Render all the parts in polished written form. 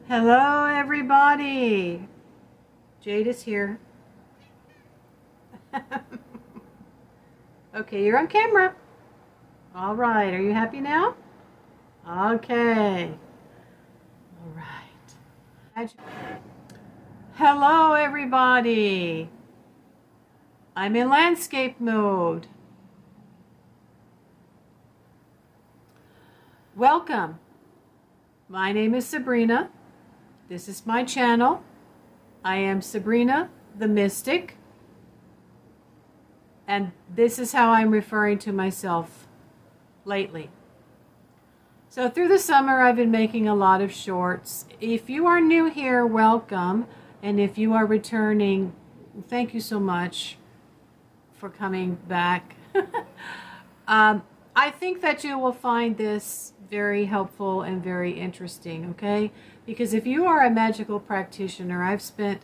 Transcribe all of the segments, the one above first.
Hello, everybody. Jade is here. Okay, you're on camera. All right, are you happy now? Okay. All right. Hello, everybody. I'm in landscape mode. Welcome. My name is Sabrina. This is my channel. I am Sabrina the Mystic. And this is how I'm referring to myself lately. So through the summer, I've been making a lot of shorts. If you are new here, welcome. And if you are returning, thank you so much for coming back. I think that you will find this very helpful and very interesting, okay? Because if you are a magical practitioner, I've spent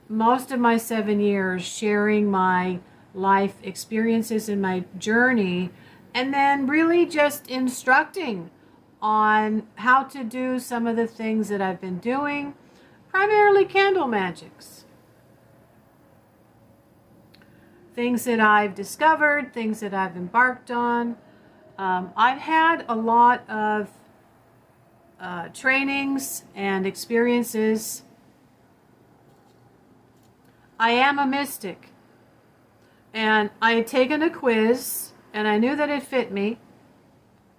most of my 7 years sharing my life experiences and my journey, and then really just instructing on how to do some of the things that I've been doing, primarily candle magics. Things that I've discovered, things that I've embarked on. I've had a lot of trainings and experiences. I am a mystic, and I had taken a quiz and I knew that it fit me,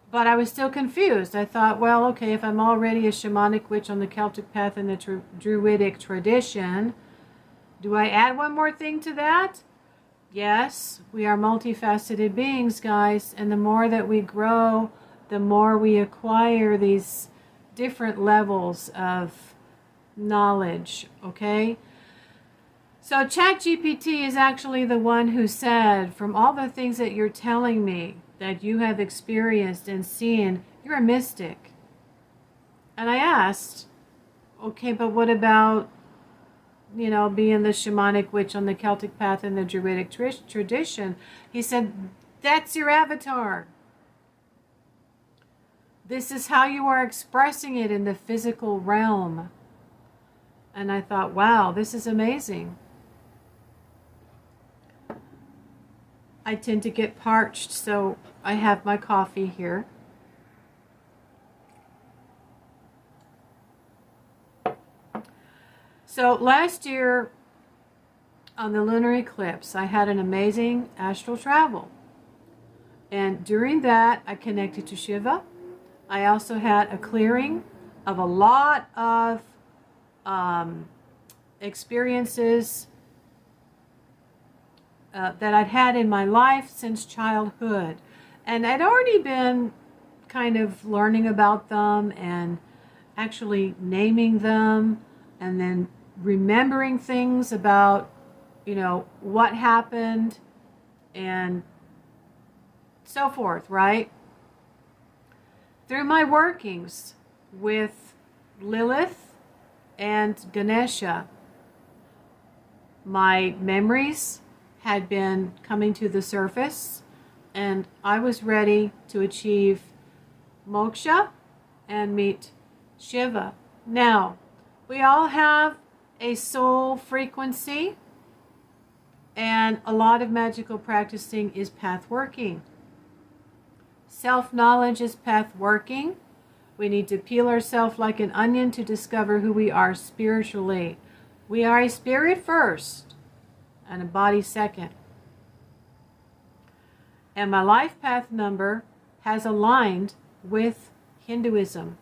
but I was still confused. I thought, well, okay, if I'm already a shamanic witch on the Celtic path and the Druidic tradition, do I add one more thing to that? Yes, we are multifaceted beings, guys, and the more that we grow, the more we acquire these different levels of knowledge, okay? So ChatGPT is actually the one who said, from all the things that you're telling me that you have experienced and seen, you're a mystic. And I asked, okay, but what about, you know, being the shamanic witch on the Celtic path and the Druidic tradition? He said, that's your avatar. This is how you are expressing it in the physical realm. And I thought, wow, this is amazing. I tend to get parched, so I have my coffee here. So last year on the lunar eclipse, I had an amazing astral travel. And during that, I connected to Shiva. I also had a clearing of a lot of experiences that I'd had in my life since childhood. And I'd already been kind of learning about them and actually naming them and then remembering things about, you know, what happened and so forth, right? Through my workings with Lilith and Ganesha, my memories had been coming to the surface, and I was ready to achieve moksha and meet Shiva. Now, we all have a soul frequency, and a lot of magical practicing is path working. Self-knowledge is path working. We need to peel ourselves like an onion to discover who we are spiritually. We are a spirit first and a body second. And my life path number has aligned with Hinduism.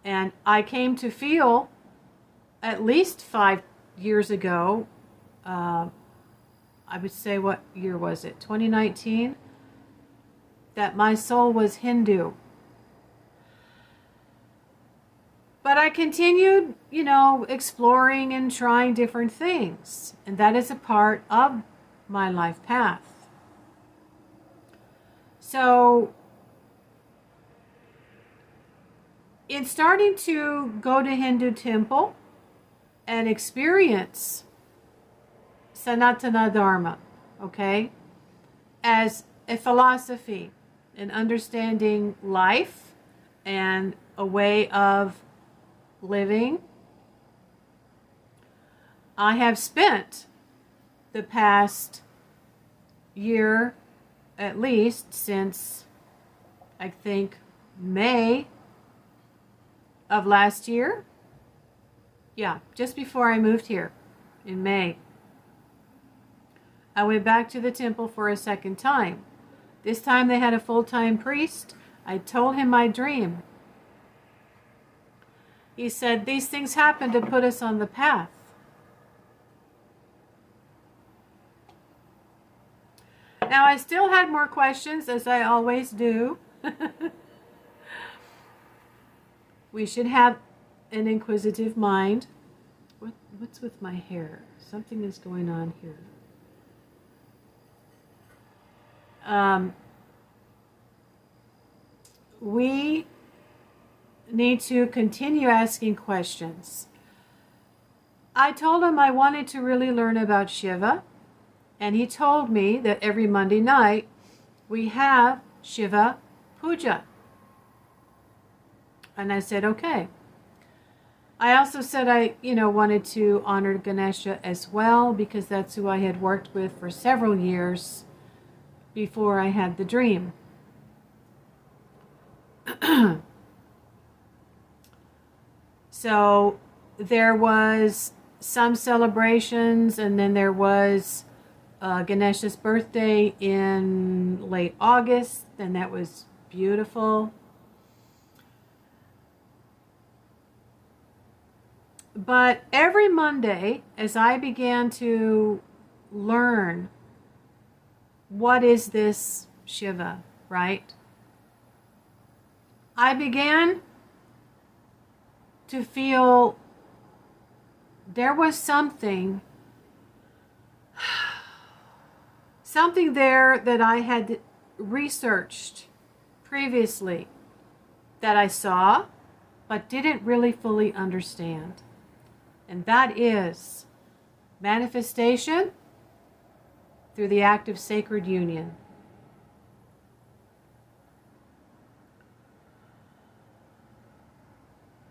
And I came to feel at least 5 years ago, I would say, what year was it? 2019? That my soul was Hindu. But I continued, you know, exploring and trying different things. And that is a part of my life path. So, in starting to go to Hindu temple and experience Sanatana Dharma, okay, as a philosophy and understanding life and a way of living. I have spent the past year, at least since I think May of last year. Yeah, just before I moved here in May. I went back to the temple for a second time. This time they had a full-time priest. I told him my dream. He said, these things happen to put us on the path. Now, I still had more questions, as I always do. We should have an inquisitive mind. What's with my hair? Something is going on here. We need to continue asking questions. I told him I wanted to really learn about Shiva. And he told me that every Monday night we have Shiva Puja. And I said, okay. I also said I, wanted to honor Ganesha as well, because that's who I had worked with for several years before I had the dream. So there was some celebrations, and then there was Ganesha's birthday in late August, and that was beautiful. But every Monday, as I began to learn what is this Shiva, right? I began to feel there was something there that I had researched previously that I saw but didn't really fully understand. And that is manifestation through the act of sacred union.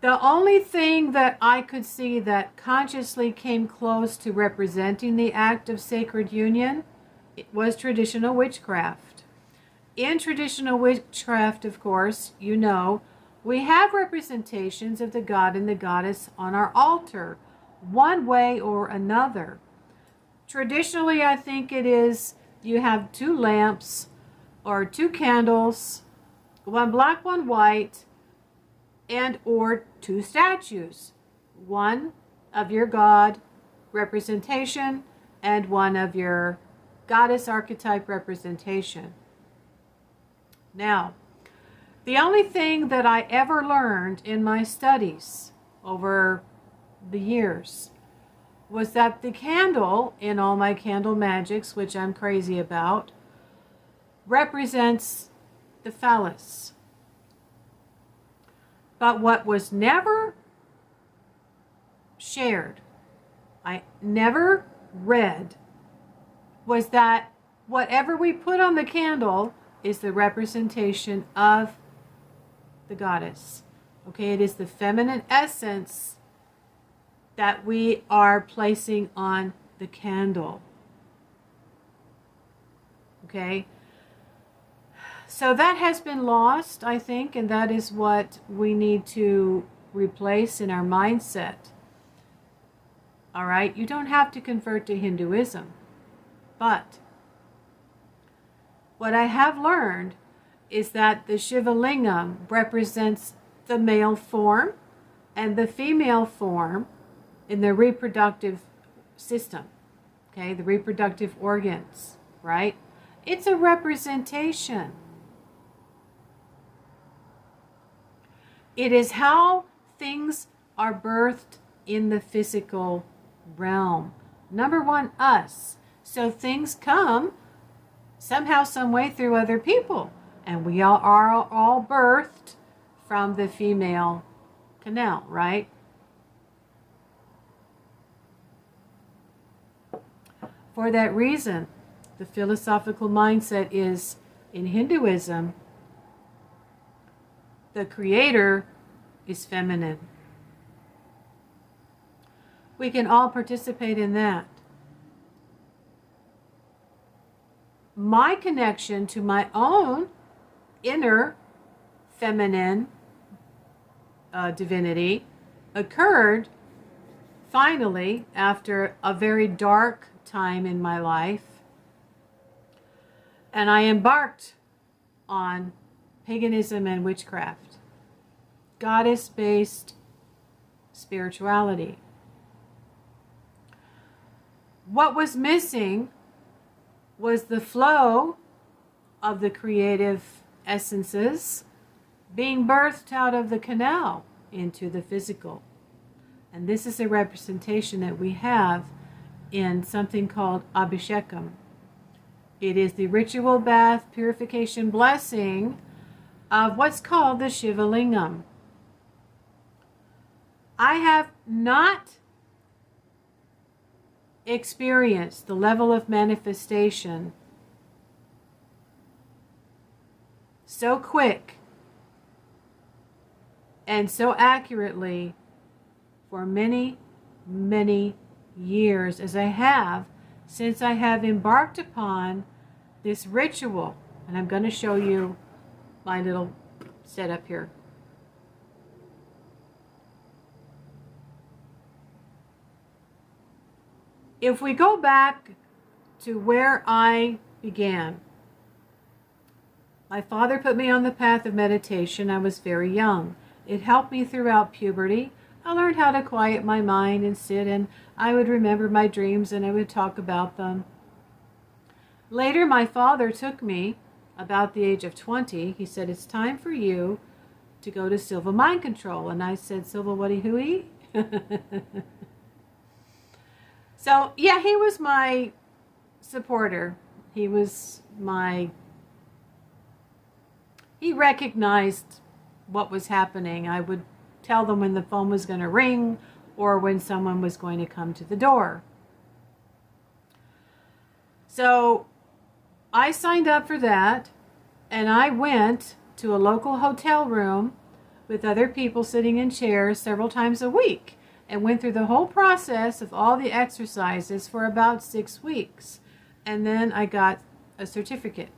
The only thing that I could see that consciously came close to representing the act of sacred union was traditional witchcraft. In traditional witchcraft, of course, we have representations of the god and the goddess on our altar, one way or another. Traditionally, I think it is you have 2 lamps or 2 candles, one black, one white, and or 2 statues, one of your god representation and one of your goddess archetype representation. Now, the only thing that I ever learned in my studies over the years was that the candle in all my candle magics, which I'm crazy about, represents the phallus. But what was never shared, I never read, was that whatever we put on the candle is the representation of the goddess. Okay, it is the feminine essence that we are placing on the candle. Okay, so that has been lost, I think, and that is what we need to replace in our mindset. All right, you don't have to convert to Hinduism, but what I have learned is that the shivalingam represents the male form and the female form in the reproductive system, okay, the reproductive organs, right? It's a representation. It is how things are birthed in the physical realm. Number one, us. So things come somehow, some way through other people. And we are all birthed from the female canal, right? For that reason, the philosophical mindset is, in Hinduism, the creator is feminine. We can all participate in that. My connection to my own inner feminine divinity occurred finally after a very dark time in my life, and I embarked on paganism and witchcraft, goddess-based spirituality. What was missing was the flow of the creative essences being birthed out of the canal into the physical. And this is a representation that we have in something called abhishekam. It is the ritual bath purification blessing of what's called the shivalingam. I have not experienced the level of manifestation so quick and so accurately for many, many years as I have since I have embarked upon this ritual. And I'm going to show you my little setup here. If we go back to where I began, my father put me on the path of meditation. I was very young. It helped me throughout puberty. I learned how to quiet my mind and sit, and I would remember my dreams and I would talk about them. Later, my father took me about the age of 20. He said, "It's time for you to go to Silva Mind Control." And I said, "Silva whatty hooey?" So, yeah, he was my supporter. He recognized what was happening. I would tell them when the phone was going to ring or when someone was going to come to the door. So I signed up for that, and I went to a local hotel room with other people sitting in chairs several times a week and went through the whole process of all the exercises for about 6 weeks. And then I got a certificate.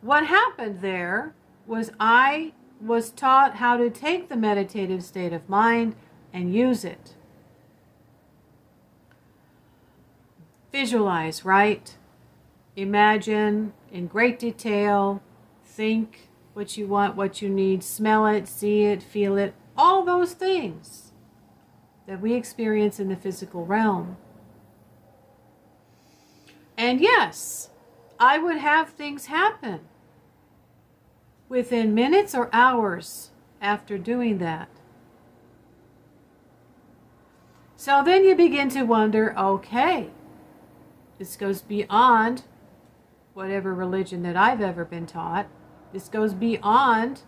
What happened there was I was taught how to take the meditative state of mind and use it. Visualize, right? Imagine in great detail, think what you want, what you need, smell it, see it, feel it, all those things that we experience in the physical realm. And yes, I would have things happen within minutes or hours after doing that. So then you begin to wonder, okay, this goes beyond whatever religion that I've ever been taught. This goes beyond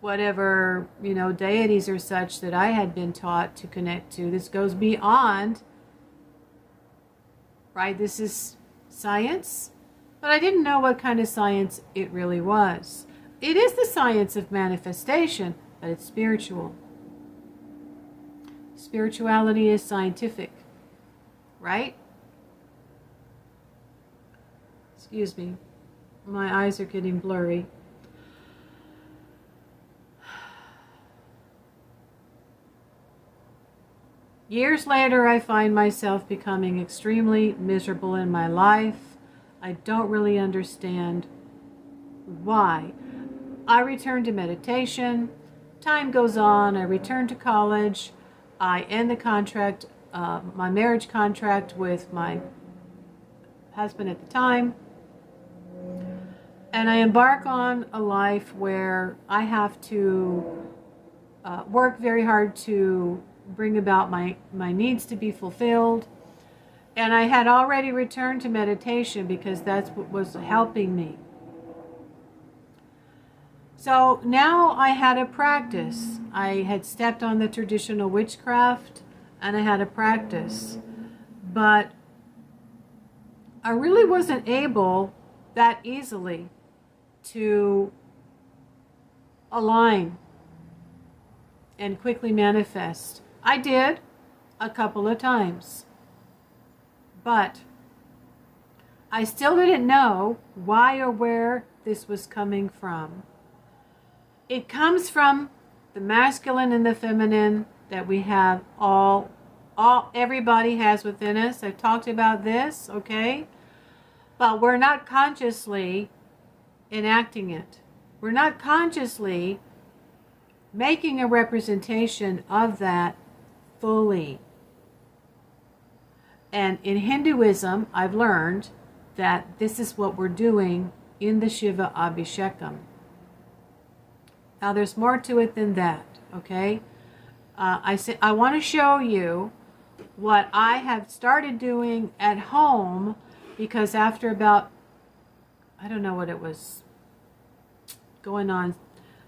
whatever, deities or such that I had been taught to connect to. This goes beyond, right? This is science, but I didn't know what kind of science it really was. It is the science of manifestation, but it's spiritual. Spirituality is scientific, right? Excuse me. My eyes are getting blurry. Years later, I find myself becoming extremely miserable in my life. I don't really understand why. I return to meditation. Time goes on. I return to college. I end the contract, my marriage contract with my husband at the time. And I embark on a life where I have to work very hard to bring about my needs to be fulfilled. And I had already returned to meditation because that's what was helping me. So now I had a practice. I had stepped on the traditional witchcraft and I had a practice. But I really wasn't able that easily to align and quickly manifest. I did a couple of times, but I still didn't know why or where this was coming from. It comes from the masculine and the feminine that we have everybody has within us. I've talked about this, okay? But we're not consciously enacting it. We're not consciously making a representation of that fully. And in Hinduism, I've learned that this is what we're doing in the Shiva Abhishekam. Now there's more to it than that, okay? I want to show you what I have started doing at home, because after about, I don't know what it was going on,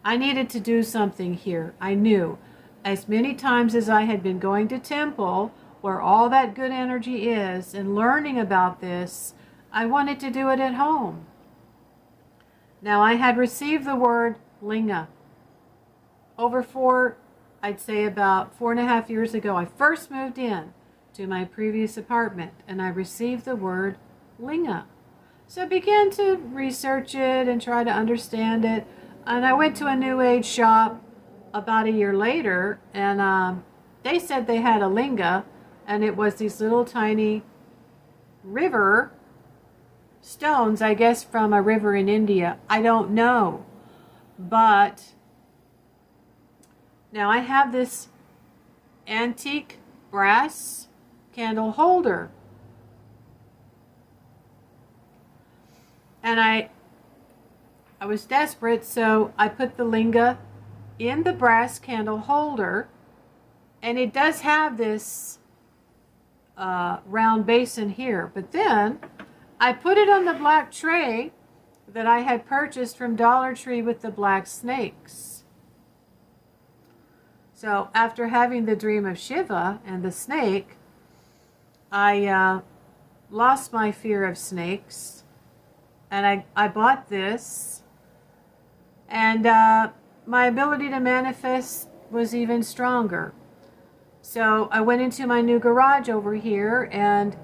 I needed to do something here. I knew as many times as I had been going to temple where all that good energy is and learning about this, I wanted to do it at home. Now I had received the word linga over I'd say about 4.5 years ago. I first moved in to my previous apartment and I received the word linga. So I began to research it and try to understand it. And I went to a New Age shop about a year later, and they said they had a linga, and it was these little tiny river stones, I guess from a river in India. I don't know. But now I have this antique brass candle holder. And I was desperate, so I put the linga in the brass candle holder, and it does have this round basin here. But then I put it on the black tray that I had purchased from Dollar Tree with the black snakes. So after having the dream of Shiva and the snake, I lost my fear of snakes, and I bought this, and my ability to manifest was even stronger. So I went into my new garage over here, and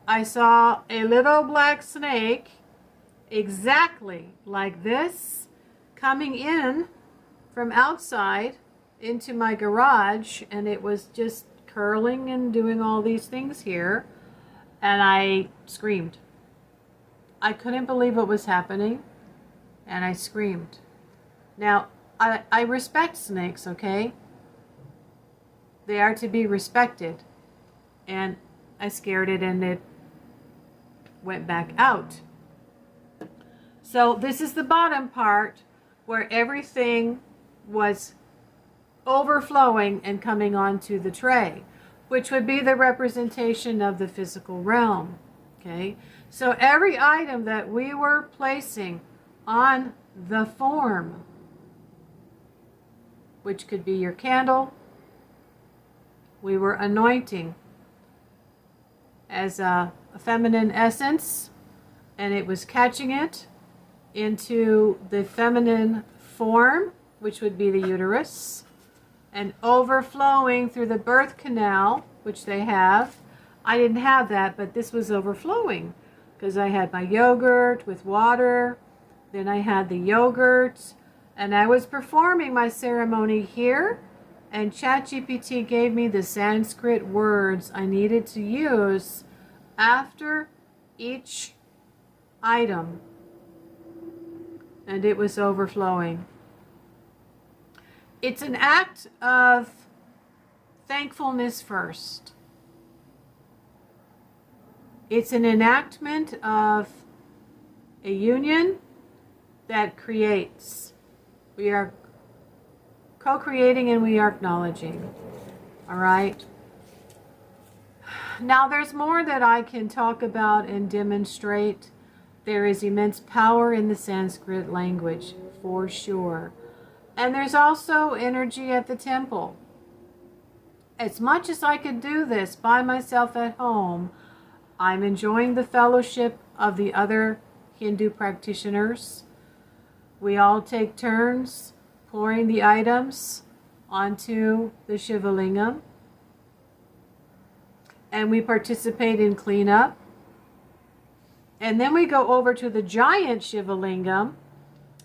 I saw a little black snake exactly like this coming in from outside into my garage, and it was just curling and doing all these things here, and I screamed. I couldn't believe what was happening, and I screamed. Now, I respect snakes, okay? They are to be respected. And I scared it, and it went back out. So this is the bottom part where everything was overflowing and coming onto the tray, which would be the representation of the physical realm. Okay? So every item that we were placing on the form, which could be your candle, we were anointing as a feminine essence, and it was catching it into the feminine form, which would be the uterus, and overflowing through the birth canal, which they have. I didn't have that, but this was overflowing because I had my yogurt with water, then I had the yogurt, and I was performing my ceremony here, and ChatGPT gave me the Sanskrit words I needed to use after each item, and it was overflowing. It's an act of thankfulness first. It's an enactment of a union that creates. We are co-creating and we are acknowledging. All right? Now there's more that I can talk about and demonstrate. There is immense power in the Sanskrit language, for sure. And there's also energy at the temple. As much as I could do this by myself at home, I'm enjoying the fellowship of the other Hindu practitioners. We all take turns pouring the items onto the shivalingam, and we participate in cleanup. And then we go over to the giant shivalingam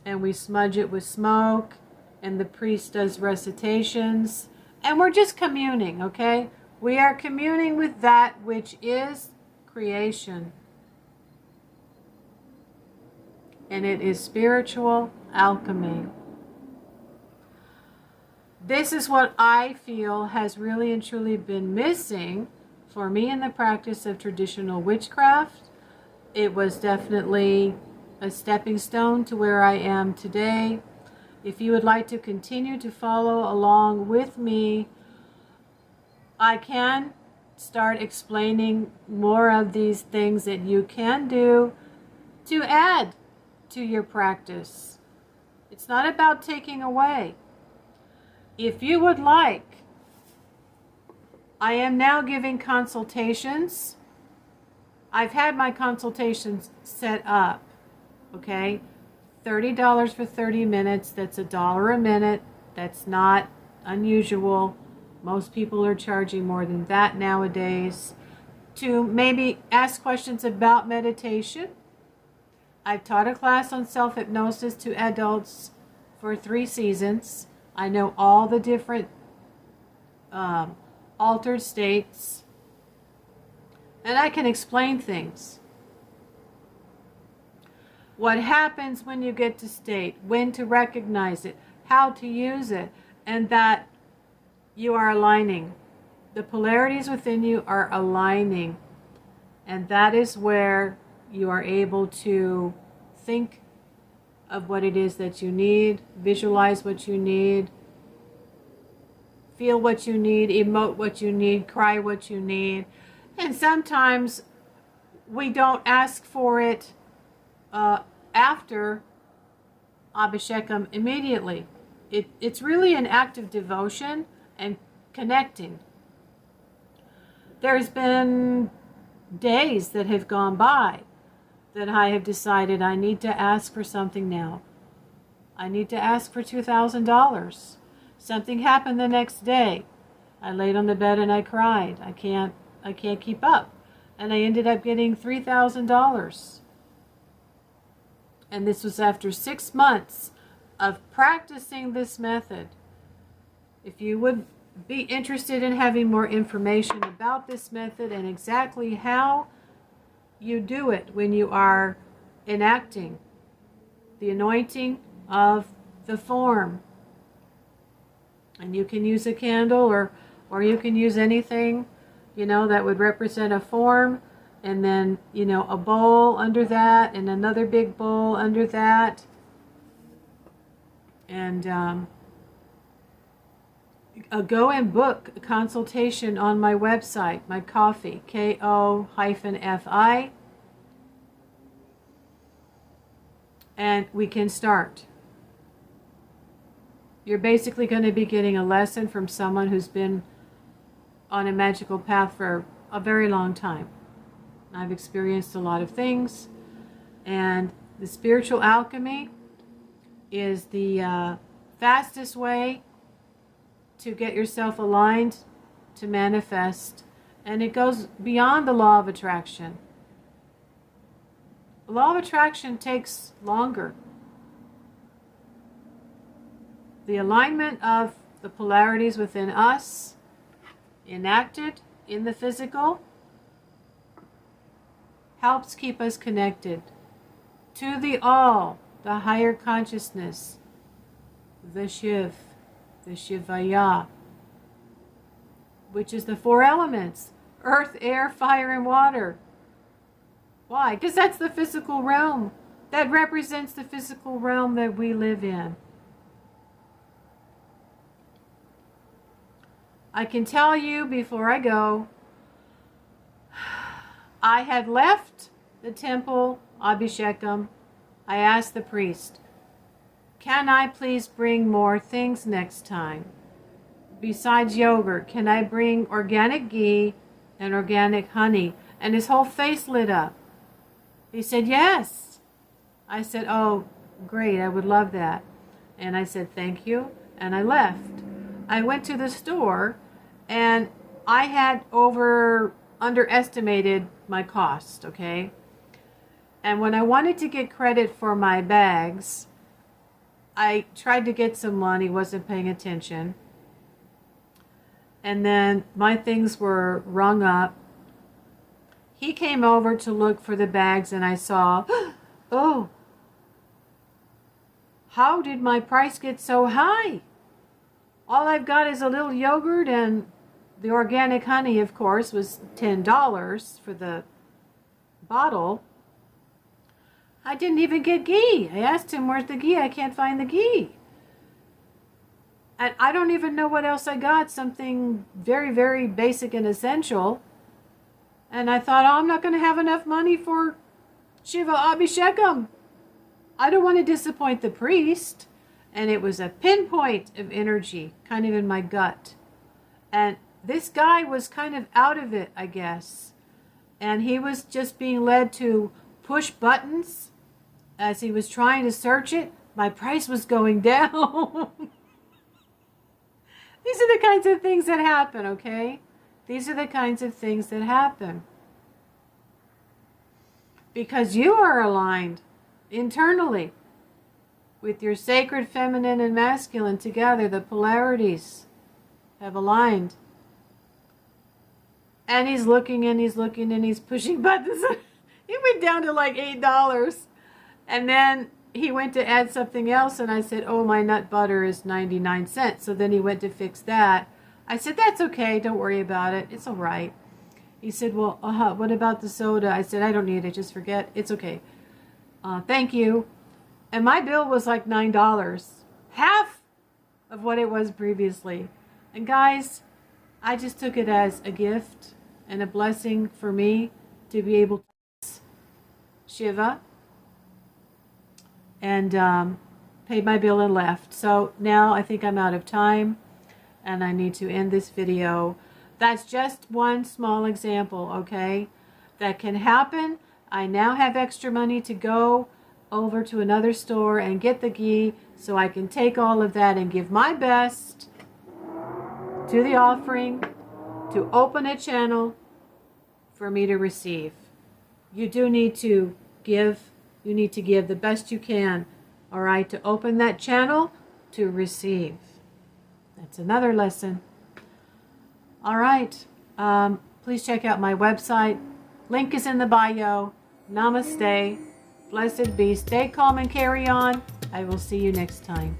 and we smudge it with smoke, and the priest does recitations, and we're just communing, okay? We are communing with that which is creation. And it is spiritual alchemy. This is what I feel has really and truly been missing for me in the practice of traditional witchcraft. It was definitely a stepping stone to where I am today. If you would like to continue to follow along with me, I can start explaining more of these things that you can do to add to your practice. It's not about taking away. If you would like, I am now giving consultations. I've had my consultations set up, okay? $30 for 30 minutes. That's $1 a minute. That's not unusual. Most people are charging more than that nowadays. To maybe ask questions about meditation. I've taught a class on self-hypnosis to adults for 3 seasons. I know all the different altered states, and I can explain things. What happens when you get to state, when to recognize it, how to use it, and that you are aligning. The polarities within you are aligning, and that is where you are able to think of what it is that you need, visualize what you need, feel what you need, emote what you need, cry what you need. And sometimes we don't ask for it after Abhishekam immediately. It's really an act of devotion and connecting. There's been days that have gone by that I have decided I need to ask for something now. I need to ask for $2,000. Something happened the next day. I laid on the bed and I cried. I can't keep up. And I ended up getting $3,000. And this was after 6 months of practicing this method. If you would be interested in having more information about this method and exactly how you do it when you are enacting the anointing of the form, and you can use a candle or you can use anything, that would represent a form, and then, a bowl under that and another big bowl under that. And go and book a consultation on my website, my Ko-fi, Ko-fi, and we can start. You're basically going to be getting a lesson from someone who's been on a magical path for a very long time. I've experienced a lot of things, and the spiritual alchemy is the fastest way to get yourself aligned to manifest, and it goes beyond the law of attraction. The law of attraction takes longer. The alignment of the polarities within us, enacted in the physical, helps keep us connected to the all, the higher consciousness, the Shiv, the Shivaya, which is the 4 elements: earth, air, fire, and water. Why? Because that's the physical realm. That represents the physical realm that we live in. I can tell you before I go, I had left the temple, Abhishekam. I asked the priest, can I please bring more things next time? Besides yogurt, can I bring organic ghee and organic honey? And his whole face lit up. He said, yes. I said, oh, Great, I would love that. And I said, thank you. And I left. I went to the store and I had underestimated my cost, okay? And when I wanted to get credit for my bags, I tried to get some money, wasn't paying attention. And then my things were rung up. He came over to look for the bags and I saw, oh, how did my price get so high? All I've got is a little yogurt, and the organic honey, of course, was $10 for the bottle. I didn't even get ghee. I asked him, where's the ghee? I can't find the ghee. And I don't even know what else I got, something very, very basic and essential. And I thought, oh, I'm not going to have enough money for Shiva Abhishekam. I don't want to disappoint the priest. And it was a pinpoint of energy, kind of in my gut. And this guy was kind of out of it, I guess. And he was just being led to push buttons as he was trying to search it. My price was going down. These are the kinds of things that happen, okay? These are the kinds of things that happen. Because you are aligned internally with your sacred feminine and masculine together. The polarities have aligned. And he's looking and he's looking and he's pushing buttons. It went down to like $8. And then he went to add something else and I said, oh, my nut butter is 99 cents. So then he went to fix that. I said, that's okay. Don't worry about it. It's all right. He said, well, what about the soda? I said, I don't need it. Just forget. It's okay. Thank you. And my bill was like $9. Half of what it was previously. And guys, I just took it as a gift and a blessing for me to be able to Shiva and paid my bill and left. So now I think I'm out of time and I need to end this video. That's just one small example, okay? That can happen. I now have extra money to go over to another store and get the ghee so I can take all of that and give my best to the offering to open a channel for me to receive. You do need to give. You need to give the best you can, all right, to open that channel to receive. That's another lesson. All right. Please check out my website. Link is in the bio. Namaste. Blessed be. Stay calm and carry on. I will see you next time.